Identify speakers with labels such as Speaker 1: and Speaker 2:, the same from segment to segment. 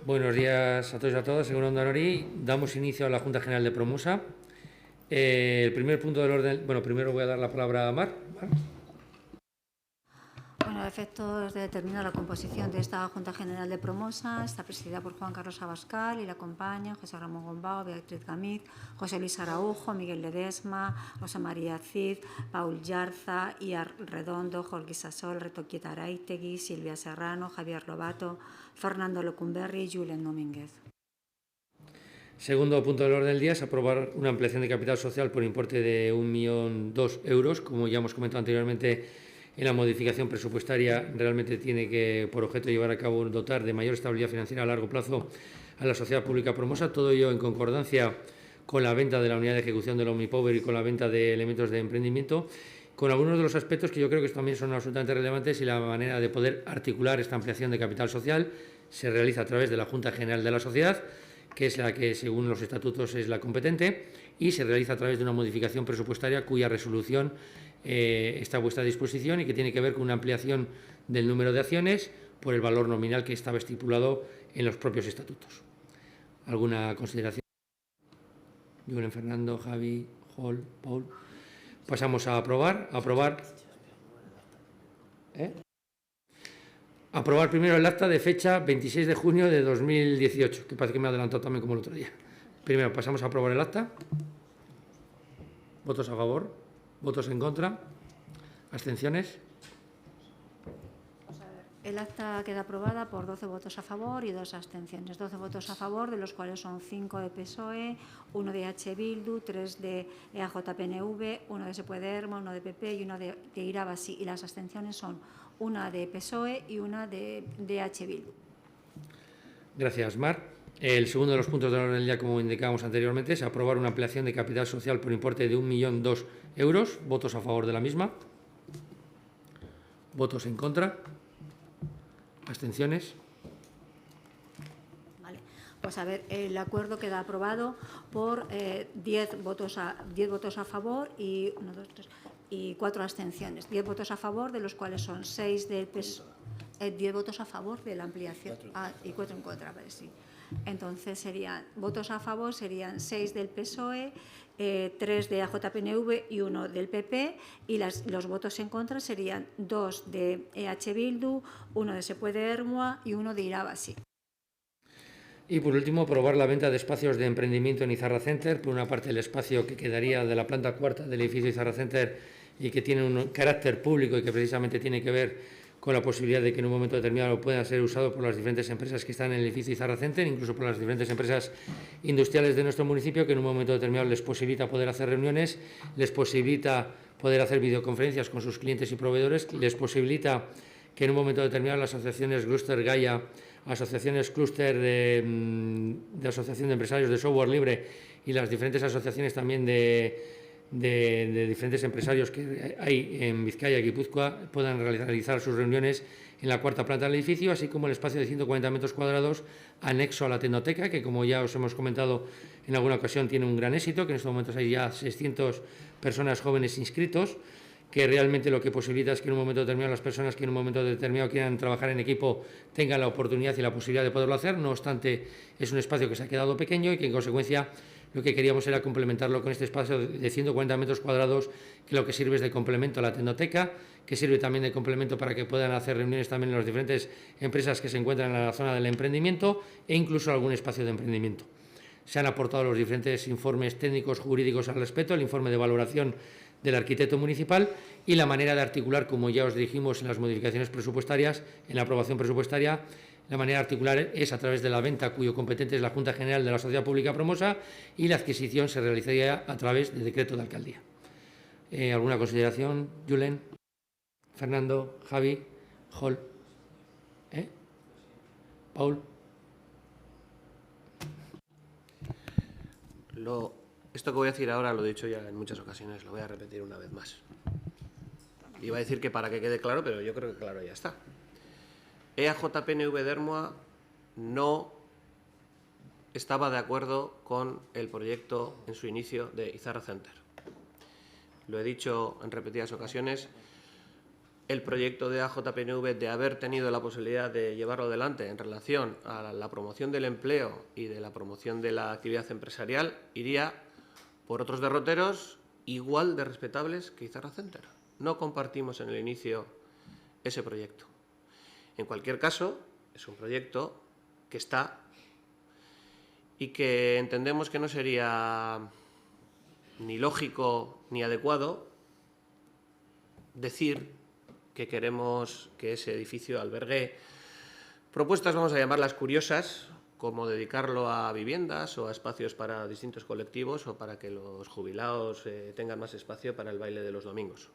Speaker 1: Buenos días a todos y a todas. Según Onda Nori, damos inicio a la Junta General de Promosa. El primer punto del orden... Bueno, primero voy a dar la palabra a Mar.
Speaker 2: Bueno, a efectos de determinar la composición de esta Junta General de Promosa, está presidida por Juan Carlos Abascal y la acompañan José Ramón Gombao, Beatriz Gamiz, José Luis Araujo, Miguel Ledesma, Rosa María Cid, Paul Yarza, Iar Redondo, Jorge Sasol, Retoquieta Araitegui, Silvia Serrano, Javier Lobato, Fernando Lecumberri y Julen Domínguez.
Speaker 1: Segundo punto del orden del día es aprobar una ampliación de capital social por importe de 1.002.000 euros. Como ya hemos comentado anteriormente, en la modificación presupuestaria realmente tiene que, por objeto, llevar a cabo dotar de mayor estabilidad financiera a largo plazo a la sociedad pública Promosa, todo ello en concordancia con la venta de la unidad de ejecución del OmniPower y con la venta de elementos de emprendimiento, con algunos de los aspectos que yo creo que también son absolutamente relevantes, y la manera de poder articular esta ampliación de capital social se realiza a través de la Junta General de la Sociedad, que es la que, según los estatutos, es la competente, y se realiza a través de una modificación presupuestaria cuya resolución está a vuestra disposición y que tiene que ver con una ampliación del número de acciones por el valor nominal que estaba estipulado en los propios estatutos. ¿Alguna consideración? Julen, Fernando, Javi, Jol, Paul. Pasamos a aprobar. Aprobar primero el acta de fecha 26 de junio de 2018, que parece que me ha adelantado también como el otro día. Primero pasamos a aprobar el acta. ¿Votos a favor? ¿Votos en contra? ¿Abstenciones?
Speaker 2: El acta queda aprobada por 12 votos a favor y 2 abstenciones. 12 votos a favor, de los cuales son 5 de PSOE, 1 de H. Bildu, 3 de EAJ-PNV, 1 de Se Podemos, 1 de PP y 1 de Irabasi. Y las abstenciones son 1 de PSOE y 1 de H. Bildu.
Speaker 1: Gracias, Mar. El segundo de los puntos del orden del día, como indicábamos anteriormente, es aprobar una ampliación de capital social por importe de 1.002.000 euros. ¿Votos a favor de la misma? ¿Votos en contra? ¿Abstenciones?
Speaker 2: Vale. Pues a ver, el acuerdo queda aprobado por 10 votos a favor y 4 abstenciones. 10 votos a favor, de los cuales son 6 del PSOE, 10 votos a favor de la ampliación y 4 en contra, vale, sí. Entonces votos a favor serían 6 del PSOE, 3 de AJ-PNV y 1 del PP, y los votos en contra serían 2 de EH Bildu, 1 de Se Podemos y 1 de Irabasi.
Speaker 1: Y por último, aprobar la venta de espacios de emprendimiento en Izarra Center. Por una parte, el espacio que quedaría de la planta cuarta del edificio Izarra Center y que tiene un carácter público y que precisamente tiene que ver con la posibilidad de que en un momento determinado pueda ser usado por las diferentes empresas que están en el edificio Izarra Center, incluso por las diferentes empresas industriales de nuestro municipio, que en un momento determinado les posibilita poder hacer reuniones, les posibilita poder hacer videoconferencias con sus clientes y proveedores, les posibilita que en un momento determinado las asociaciones Cluster Gaia, asociaciones Cluster de Asociación de Empresarios de Software Libre y las diferentes asociaciones también de diferentes empresarios que hay en Vizcaya y Guipúzcoa puedan realizar sus reuniones en la cuarta planta del edificio, así como el espacio de 140 metros cuadrados anexo a la tecnoteca, que, como ya os hemos comentado en alguna ocasión, tiene un gran éxito, que en estos momentos hay ya 600 personas jóvenes inscritos, que realmente lo que posibilita es que en un momento determinado las personas que en un momento determinado quieran trabajar en equipo tengan la oportunidad y la posibilidad de poderlo hacer. No obstante, es un espacio que se ha quedado pequeño y que, en consecuencia, lo que queríamos era complementarlo con este espacio de 140 metros cuadrados, que lo que sirve es de complemento a la tecnoteca, que sirve también de complemento para que puedan hacer reuniones también en las diferentes empresas que se encuentran en la zona del emprendimiento e incluso algún espacio de emprendimiento. Se han aportado los diferentes informes técnicos jurídicos al respecto, el informe de valoración del arquitecto municipal y la manera de articular, como ya os dijimos en las modificaciones presupuestarias, en la aprobación presupuestaria, la manera de articular es a través de la venta, cuyo competente es la Junta General de la Sociedad Pública Promosa, y la adquisición se realizaría a través de decreto de alcaldía. ¿Alguna consideración, Julen? Fernando, Javi, Jol, Paul.
Speaker 3: Esto que voy a decir ahora lo he dicho ya en muchas ocasiones, lo voy a repetir una vez más. Iba a decir que para que quede claro, pero yo creo que claro ya está. EAJ-PNV Dermoa no estaba de acuerdo con el proyecto en su inicio de Izarra Center. Lo he dicho en repetidas ocasiones. el proyecto de AJPNV, de haber tenido la posibilidad de llevarlo adelante en relación a la promoción del empleo y de la promoción de la actividad empresarial, iría por otros derroteros igual de respetables que Izarra Center. No compartimos en el inicio ese proyecto. En cualquier caso, es un proyecto que está y que entendemos que no sería ni lógico ni adecuado decir que queremos que ese edificio albergue propuestas, vamos a llamarlas curiosas, como dedicarlo a viviendas o a espacios para distintos colectivos o para que los jubilados tengan más espacio para el baile de los domingos.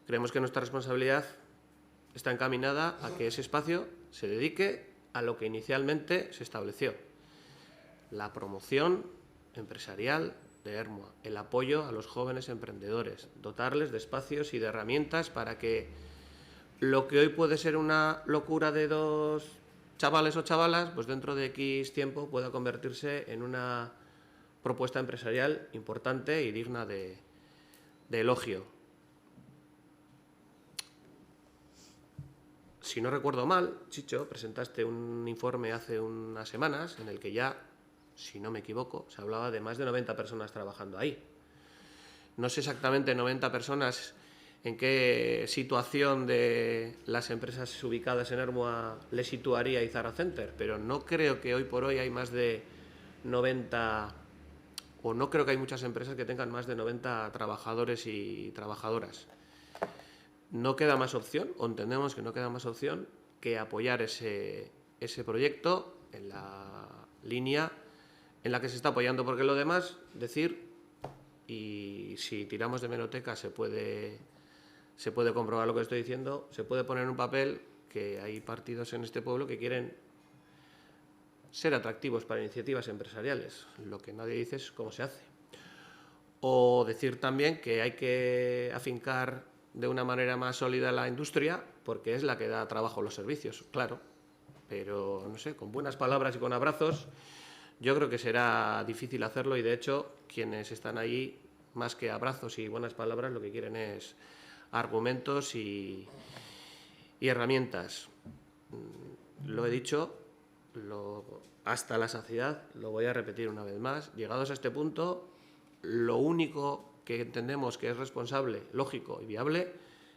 Speaker 3: Creemos que nuestra responsabilidad está encaminada a que ese espacio se dedique a lo que inicialmente se estableció: la promoción empresarial de Ermua, el apoyo a los jóvenes emprendedores, dotarles de espacios y de herramientas para que lo que hoy puede ser una locura de 2 chavales o chavalas, pues dentro de X tiempo pueda convertirse en una propuesta empresarial importante y digna de elogio. Si no recuerdo mal, Chicho, presentaste un informe hace unas semanas en el que ya, si no me equivoco, se hablaba de más de 90 personas trabajando ahí. No sé exactamente 90 personas en qué situación de las empresas ubicadas en Ermua le situaría Izarra Center, pero no creo que hoy por hoy hay más de 90, o no creo que hay muchas empresas que tengan más de 90 trabajadores y trabajadoras. No queda más opción, o entendemos que no queda más opción, que apoyar ese proyecto en la línea en la que se está apoyando, porque lo demás, decir, y si tiramos de hemeroteca se puede comprobar lo que estoy diciendo, se puede poner en un papel que hay partidos en este pueblo que quieren ser atractivos para iniciativas empresariales. Lo que nadie dice es cómo se hace. O decir también que hay que afincar de una manera más sólida la industria, porque es la que da trabajo a los servicios, claro, pero no sé, con buenas palabras y con abrazos yo creo que será difícil hacerlo, y de hecho quienes están ahí, más que abrazos y buenas palabras, lo que quieren es argumentos y herramientas. Lo he dicho hasta la saciedad, lo voy a repetir una vez más. Llegados a este punto, lo único que entendemos que es responsable, lógico y viable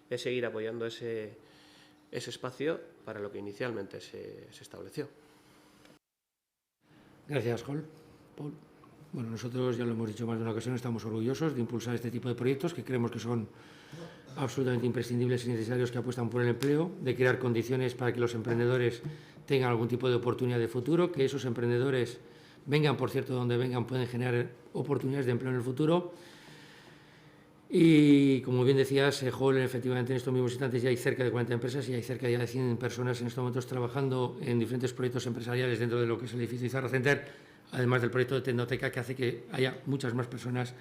Speaker 3: es seguir apoyando ese espacio para lo que inicialmente se estableció.
Speaker 1: Gracias, Paul. Bueno, nosotros ya lo hemos dicho más de una ocasión, estamos orgullosos de impulsar este tipo de proyectos que creemos que son absolutamente imprescindibles y necesarios, que apuestan por el empleo, de crear condiciones para que los emprendedores tengan algún tipo de oportunidad de futuro, que esos emprendedores vengan, por cierto, donde vengan, pueden generar oportunidades de empleo en el futuro. Y como bien decías, Hall, efectivamente en estos mismos instantes ya hay cerca de 40 empresas y hay cerca ya de 100 personas en estos momentos trabajando en diferentes proyectos empresariales dentro de lo que es el edificio Izarra Center, además del proyecto de Tecnoteca, que hace que haya muchas más personas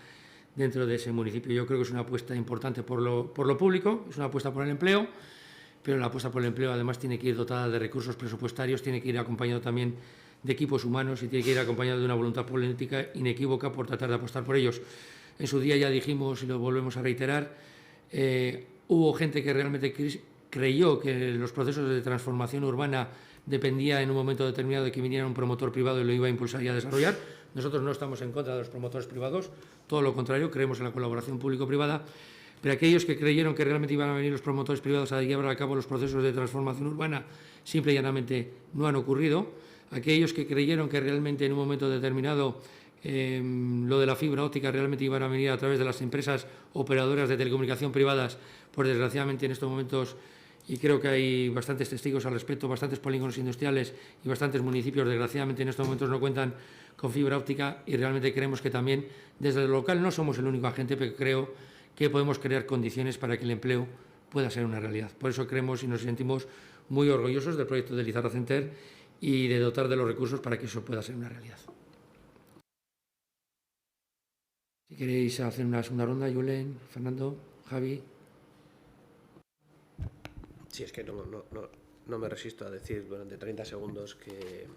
Speaker 1: dentro de ese municipio. Yo creo que es una apuesta importante por lo público, es una apuesta por el empleo, pero la apuesta por el empleo además tiene que ir dotada de recursos presupuestarios, tiene que ir acompañado también de equipos humanos y tiene que ir acompañado de una voluntad política inequívoca por tratar de apostar por ellos. En su día ya dijimos, y lo volvemos a reiterar, hubo gente que realmente creyó que los procesos de transformación urbana dependía en un momento determinado de que viniera un promotor privado y lo iba a impulsar y a desarrollar. Nosotros no estamos en contra de los promotores privados, todo lo contrario, creemos en la colaboración público-privada, pero aquellos que creyeron que realmente iban a venir los promotores privados a llevar a cabo los procesos de transformación urbana, simple y llanamente no han ocurrido. Aquellos que creyeron que realmente en un momento determinado lo de la fibra óptica realmente iban a venir a través de las empresas operadoras de telecomunicación privadas, pues desgraciadamente en estos momentos, y creo que hay bastantes testigos al respecto, bastantes polígonos industriales y bastantes municipios desgraciadamente en estos momentos no cuentan con fibra óptica, y realmente creemos que también desde lo local no somos el único agente, pero creo que podemos crear condiciones para que el empleo pueda ser una realidad. Por eso creemos y nos sentimos muy orgullosos del proyecto del Izarra Center y de dotar de los recursos para que eso pueda ser una realidad. Si queréis hacer una segunda ronda, Julen, Fernando, Javi.
Speaker 3: Sí, es que no me resisto a decir durante 30 segundos que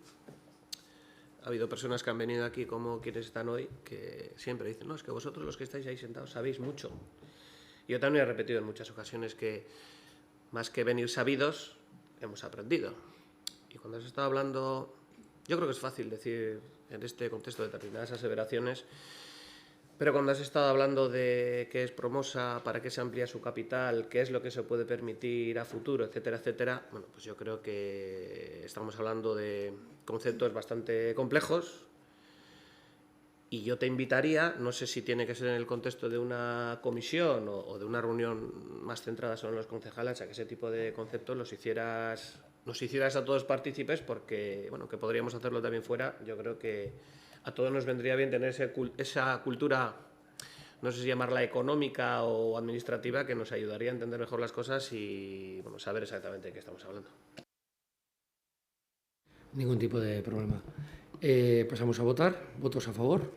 Speaker 3: ha habido personas que han venido aquí, como quienes están hoy, que siempre dicen, no, es que vosotros los que estáis ahí sentados sabéis mucho. Yo también he repetido en muchas ocasiones que, más que venir sabidos, hemos aprendido. Y cuando has estado hablando, yo creo que es fácil decir en este contexto determinadas aseveraciones, pero cuando has estado hablando de qué es Promosa, para qué se amplía su capital, qué es lo que se puede permitir a futuro, etcétera, etcétera, bueno, pues yo creo que estamos hablando de conceptos bastante complejos. Y yo te invitaría, no sé si tiene que ser en el contexto de una comisión o de una reunión más centrada solo en los concejales, a que ese tipo de conceptos nos hicieras a todos partícipes, porque bueno, que podríamos hacerlo también fuera. Yo creo que a todos nos vendría bien tener esa cultura, no sé si llamarla económica o administrativa, que nos ayudaría a entender mejor las cosas y bueno, saber exactamente de qué estamos hablando.
Speaker 1: Ningún tipo de problema. Pasamos a votar. ¿Votos a favor?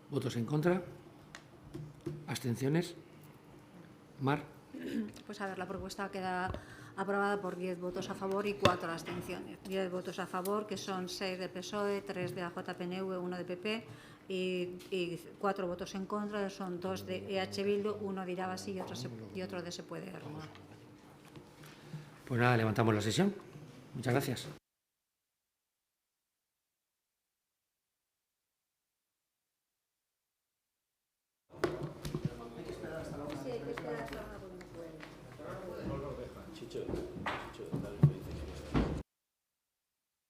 Speaker 1: ¿Votos en contra? ¿Abstenciones? Mar.
Speaker 2: Pues a ver, la propuesta queda aprobada por 10 votos a favor y 4 abstenciones. 10 votos a favor, que son 6 de PSOE, 3 de AJPNV, 1 de PP, y 4 votos en contra, son 2 de EH Bildu, 1 de Irabasí y otro de Se Puede Renovar.
Speaker 1: Pues nada, levantamos la sesión. Muchas gracias.